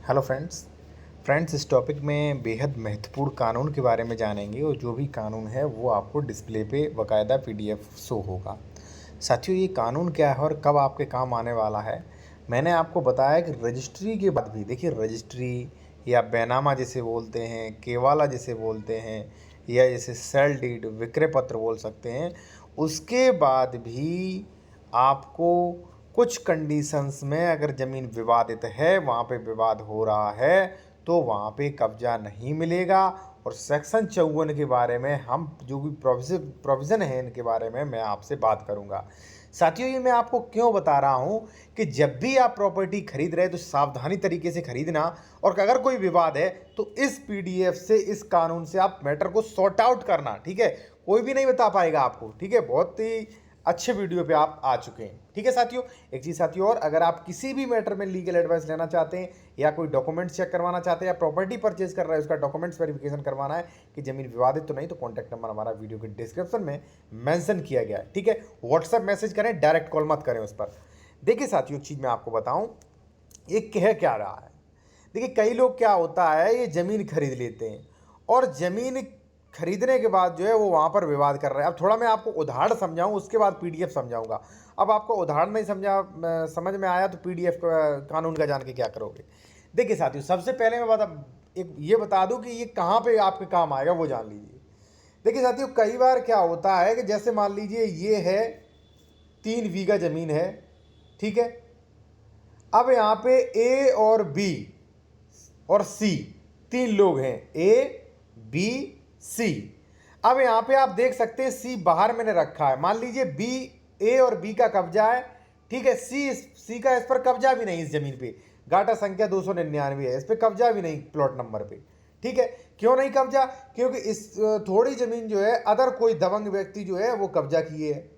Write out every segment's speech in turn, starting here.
Hello friends. इस topic में बेहद महत्वपूर्ण कानून के बारे में जानेंगे और जो भी कानून है वो आपको डिस्प्ले पे बाकायदा पीडीएफ शो होगा। साथियों, ये कानून क्या है और कब आपके काम आने वाला है, मैंने आपको बताया कि रजिस्ट्री के बाद भी देखिए, रजिस्ट्री या बैनामा जिसे बोलते हैं, केवाला जिसे बोलते हैं, या जैसे सेल डीड विक्रय पत्र बोल सकते हैं, उसके बाद भी आपको कुछ कंडीशंस में अगर ज़मीन विवादित है, वहाँ पे विवाद हो रहा है, तो वहाँ पे कब्जा नहीं मिलेगा। और सेक्शन 54 के बारे में हम जो भी प्रोविज़न है इनके बारे में मैं आपसे बात करूँगा। साथियों, ये मैं आपको क्यों बता रहा हूँ कि जब भी आप प्रॉपर्टी खरीद रहे हैं तो सावधानी तरीके से खरीदना, और अगर कोई विवाद है तो इस पीडीएफ से, इस कानून से आप मैटर को सॉर्ट आउट करना। ठीक है, कोई भी नहीं बता पाएगा आपको। ठीक है, बहुत ही अच्छे वीडियो पे आप आ चुके हैं। ठीक है साथियों, एक चीज़ साथियों, और अगर आप किसी भी मैटर में लीगल एडवाइस लेना चाहते हैं या कोई डॉक्यूमेंट्स चेक करवाना चाहते हैं या प्रॉपर्टी परचेज कर रहे हैं उसका डॉक्यूमेंट्स वेरिफिकेशन करवाना है कि ज़मीन विवादित तो नहीं, तो कॉन्टैक्ट नंबर हमारा वीडियो के डिस्क्रिप्शन में मेंशन किया गया है। ठीक है, व्हाट्सएप मैसेज करें, डायरेक्ट कॉल मत करें उस पर। देखिए साथियों, एक चीज़ मैं आपको बताऊँ, ये कह क्या रहा है। देखिए, कई लोग क्या होता है, ये ज़मीन खरीद लेते हैं और ज़मीन खरीदने के बाद जो है वो वहाँ पर विवाद कर रहे हैं। अब थोड़ा मैं आपको उदाहरण समझाऊं, उसके बाद पीडीएफ समझाऊंगा। अब आपको उदाहरण नहीं समझ में आया तो पीडीएफ कानून का जान के क्या करोगे। देखिए साथियों, सबसे पहले मैं एक ये बता दूं कि ये कहाँ पे आपके काम आएगा, वो जान लीजिए। देखिए साथियों, कई बार क्या होता है कि जैसे मान लीजिए ये है 3 बीघा ज़मीन है। ठीक है, अब यहाँ पे ए और बी और सी, 3 लोग हैं, ए बी सी। अब यहाँ पे आप देख सकते हैं सी बाहर मैंने रखा है। मान लीजिए बी, ए और बी का कब्जा है। ठीक है, सी का इस पर कब्जा भी नहीं, इस जमीन पे गाटा संख्या 299 है, इस पे कब्जा भी नहीं प्लॉट नंबर पे। ठीक है, क्यों नहीं कब्जा? क्योंकि इस थोड़ी जमीन जो है अदर कोई दबंग व्यक्ति जो है वो कब्जा किए है।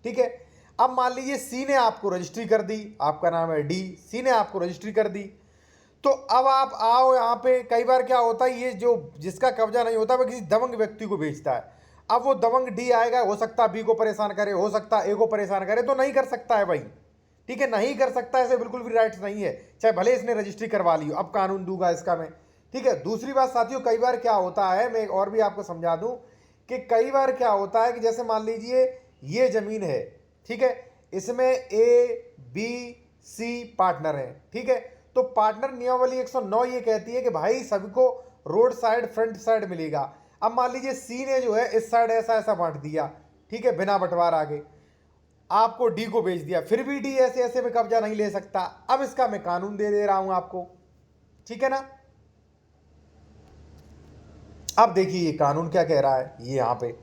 ठीक है, अब मान लीजिए सी ने आपको रजिस्ट्री कर दी, आपका नाम है डी, सी ने आपको रजिस्ट्री कर दी। तो अब आप आओ यहाँ पे, कई बार क्या होता है, ये जो जिसका कब्जा नहीं होता वह किसी दबंग व्यक्ति को बेचता है। अब वो दबंग डी आएगा, हो सकता है बी को परेशान करे, हो सकता है ए को परेशान करे, तो नहीं कर सकता है भाई। ठीक है, नहीं कर सकता, ऐसे बिल्कुल भी राइट्स नहीं है, चाहे भले इसने रजिस्ट्री करवा ली हो। अब कानून दूंगा इसका मैं। ठीक है, दूसरी बात साथियों, कई बार क्या होता है, मैं एक और भी आपको समझा दूं कि कई बार क्या होता है कि जैसे मान लीजिए ये जमीन है। ठीक है, इसमें ए बी सी पार्टनर है। ठीक है, तो पार्टनर नियमावली 109 ये कहती है कि भाई सभी को रोड साइड फ्रंट साइड मिलेगा। अब मान लीजिए सी ने जो है इस साइड ऐसा ऐसा बांट दिया, ठीक है, बिना बंटवारा आगे आपको डी को बेच दिया, फिर भी डी ऐसे ऐसे में कब्जा नहीं ले सकता। अब इसका मैं कानून दे रहा हूं आपको। ठीक है ना, अब देखिए ये कानून क्या कह रहा है, ये यहां पे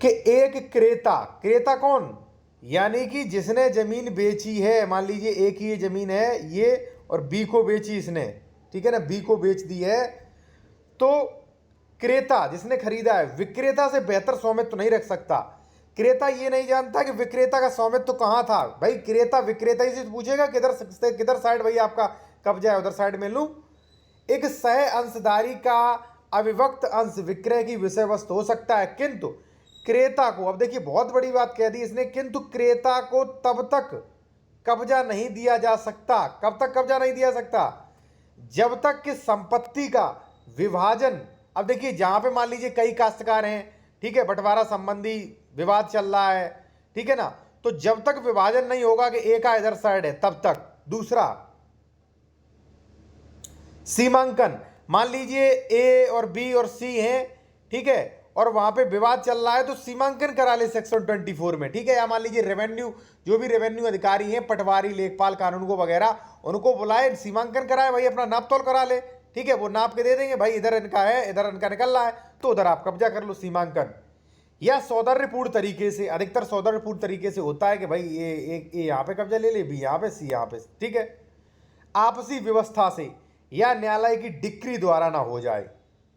कि एक क्रेता, क्रेता कौन, यानी कि जिसने जमीन बेची है, मान लीजिए एक ही ये जमीन है ये, और बी को बेची इसने। ठीक है ना, बी को बेच दी है, तो क्रेता जिसने खरीदा है विक्रेता से बेहतर स्वामित्व तो नहीं रख सकता। क्रेता ये नहीं जानता कि विक्रेता का स्वामित्व तो कहां था। भाई क्रेता विक्रेता ही से पूछेगा किधर साइड भाई आपका कब्जा है, उधर साइड में लूं। एक सह अंशधारी का अविभक्त अंश विक्रय की विषय वस्तु हो सकता है, किंतु क्रेता को, अब देखिए बहुत बड़ी बात कह दी इसने, किंतु क्रेता को तब तक कब्जा नहीं दिया जा सकता। कब तक कब्जा नहीं दिया सकता? जब तक कि संपत्ति का विभाजन, अब देखिए जहां पे मान लीजिए कई काश्तकार हैं, ठीक है, बंटवारा संबंधी विवाद चल रहा है, ठीक है ना, तो जब तक विभाजन नहीं होगा कि ए का इधर साइड है तब तक। दूसरा, सीमांकन, मान लीजिए ए और बी और सी हैं, ठीक है, और वहां पे विवाद चल रहा है, तो सीमांकन करा ले सेक्शन 24 में। ठीक है, या मान लीजिए रेवेन्यू, जो भी रेवेन्यू अधिकारी हैं, पटवारी, लेखपाल, कानून को वगैरह, उनको बुलाए, सीमांकन कराए, भाई अपना नाप तोल करा ले। ठीक है, वो नाप के दे देंगे, भाई इधर इनका है, इधर इनका निकल रहा है, तो उधर आप कब्जा कर लो, सीमांकन। या सौदर्यपूर्ण तरीके से, अधिकतर सौदर्यपूर्ण तरीके से होता है कि भाई ये यहाँ पे कब्जा ले ले, बी यहाँ पे, सी यहाँ पे। ठीक है, आपसी व्यवस्था से या न्यायालय की डिक्री द्वारा ना हो जाए।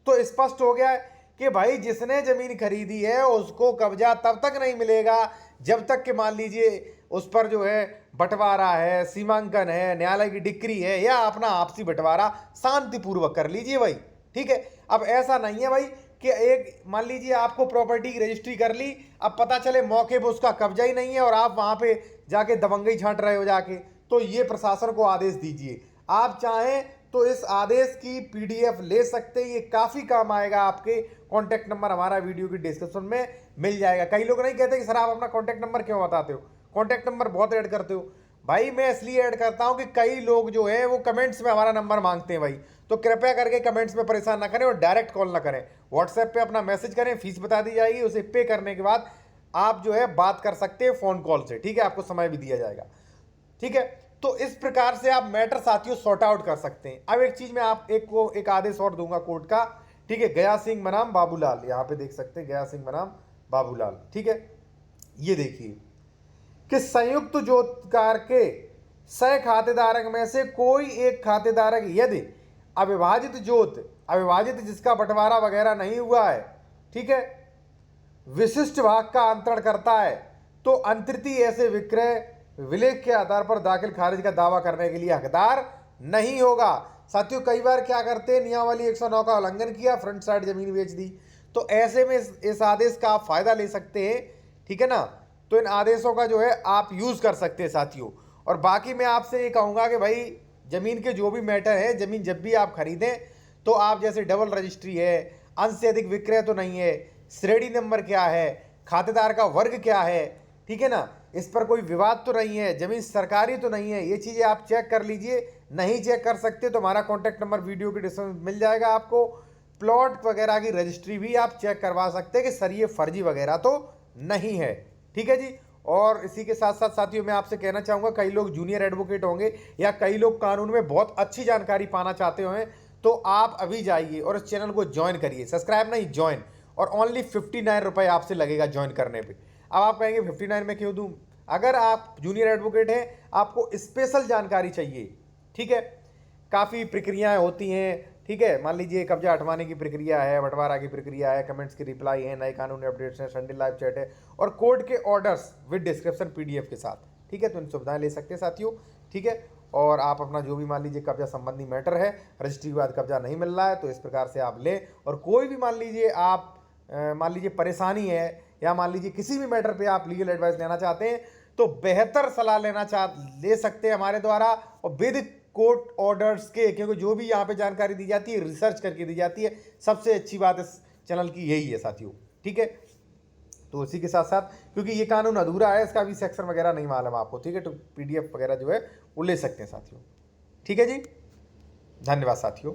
तो स्पष्ट हो गया है कि भाई जिसने जमीन खरीदी है उसको कब्जा तब तक नहीं मिलेगा जब तक कि मान लीजिए उस पर जो है बंटवारा है, सीमांकन है, न्यायालय की डिक्री है, या अपना आपसी बंटवारा शांतिपूर्वक कर लीजिए भाई। ठीक है, अब ऐसा नहीं है भाई कि एक मान लीजिए आपको प्रॉपर्टी की रजिस्ट्री कर ली, अब पता चले मौके पर उसका कब्जा ही नहीं है और आप वहां पे जाके दबंगई छांट रहे हो जाके, तो ये प्रशासन को आदेश दीजिए। आप चाहें तो इस आदेश की पीडीएफ ले सकते हैं, ये काफ़ी काम आएगा। आपके कॉन्टैक्ट नंबर हमारा वीडियो की डिस्क्रिप्शन में मिल जाएगा। कई लोग नहीं कहते कि सर आप अपना कॉन्टैक्ट नंबर क्यों बताते हो, कॉन्टैक्ट नंबर बहुत ऐड करते हो। भाई मैं इसलिए ऐड करता हूं कि कई लोग जो है वो कमेंट्स में हमारा नंबर मांगते हैं भाई, तो कृपया करके कमेंट्स में परेशान ना करें और डायरेक्ट कॉल ना करें। व्हाट्सएप पे अपना मैसेज करें, फीस बता दी जाएगी, उसे पे करने के बाद आप जो है बात कर सकते हैं फ़ोन कॉल से, ठीक है, आपको समय भी दिया जाएगा, ठीक है। तो इस प्रकार से आप मैटर साथियों सॉर्ट आउट कर सकते हैं। अब एक चीज़ मैं आप एक आदेश और दूंगा कोर्ट का, ठीक है। गया सिंह बनाम बाबूलाल, यहाँ पे देख सकते हैं गया सिंह बनाम बाबूलाल, ठीक है। ये देखिए कि संयुक्त जोतकार के 100 खातेदारक में से कोई एक खातेदारक यदि अविभाजित जिसका बंटवारा वगैरह नहीं हुआ है, ठीक है, विशिष्ट भाग का अंतरण करता है, तो अंतरित ऐसे विक्रय विलेख के आधार पर दाखिल खारिज का दावा करने के लिए हकदार नहीं होगा। साथियों कई बार क्या करते हैं, नियमावली 109 का उल्लंघन किया, फ्रंट साइड जमीन बेच दी, तो ऐसे में इस आदेश का आप फायदा ले सकते हैं, ठीक है ना। तो इन आदेशों का जो है आप यूज कर सकते हैं साथियों। और बाकी मैं आपसे ये कहूँगा कि भाई जमीन के जो भी मैटर है, जमीन जब भी आप खरीदें तो आप जैसे डबल रजिस्ट्री है, अंश से अधिक विक्रय तो नहीं है, श्रेणी नंबर क्या है, खातेदार का वर्ग क्या है, ठीक है ना, इस पर कोई विवाद तो नहीं है, जमीन सरकारी तो नहीं है, ये चीज़ें आप चेक कर लीजिए। नहीं चेक कर सकते तो हमारा कॉन्टैक्ट नंबर वीडियो के डिस्क्रिप्शन में मिल जाएगा आपको। प्लॉट वगैरह की रजिस्ट्री भी आप चेक करवा सकते हैं कि सर ये फर्जी वगैरह तो नहीं है, ठीक है जी। और इसी के साथ साथ साथियों मैं आपसे कहना चाहूँगा, कई लोग जूनियर एडवोकेट होंगे या कई लोग कानून में बहुत अच्छी जानकारी पाना चाहते हों, तो आप अभी जाइए और इस चैनल को ज्वाइन करिए, सब्सक्राइब नहीं ज्वाइन, और ओनली 59 रुपये आपसे लगेगा ज्वाइन करने पे। अब आप कहेंगे 59 में क्यों दूँ? अगर आप जूनियर एडवोकेट हैं, आपको स्पेशल जानकारी चाहिए, ठीक है, काफ़ी प्रक्रियाएं होती हैं, ठीक है। मान लीजिए कब्जा हटवाने की प्रक्रिया है, बंटवारा की प्रक्रिया है, कमेंट्स की रिप्लाई है, नए कानूनी अपडेट्स हैं, संडे लाइव चैट है और कोर्ट के ऑर्डर्स विद डिस्क्रिप्शन पीडीएफ के साथ, ठीक है। तो इन सुविधाएं ले सकते हैं साथियों, ठीक है। और आप अपना जो भी मान लीजिए कब्जा संबंधी मैटर है, रजिस्ट्री के बाद कब्जा नहीं मिल रहा है, तो इस प्रकार से आप लें। और कोई भी मान लीजिए आप मान लीजिए परेशानी है या मान लीजिए किसी भी मैटर पे आप लीगल एडवाइस लेना चाहते हैं, तो बेहतर सलाह ले सकते हैं हमारे द्वारा और विद कोर्ट ऑर्डर्स के, क्योंकि जो भी यहाँ पे जानकारी दी जाती है रिसर्च करके दी जाती है। सबसे अच्छी बात इस चैनल की यही है साथियों, ठीक है। तो इसी के साथ साथ क्योंकि ये कानून अधूरा है, इसका भी सेक्शन वगैरह नहीं मालूम आपको, ठीक है, तो पीडीएफ वगैरह जो है वो ले सकते हैं साथियों, ठीक है जी। धन्यवाद साथियों।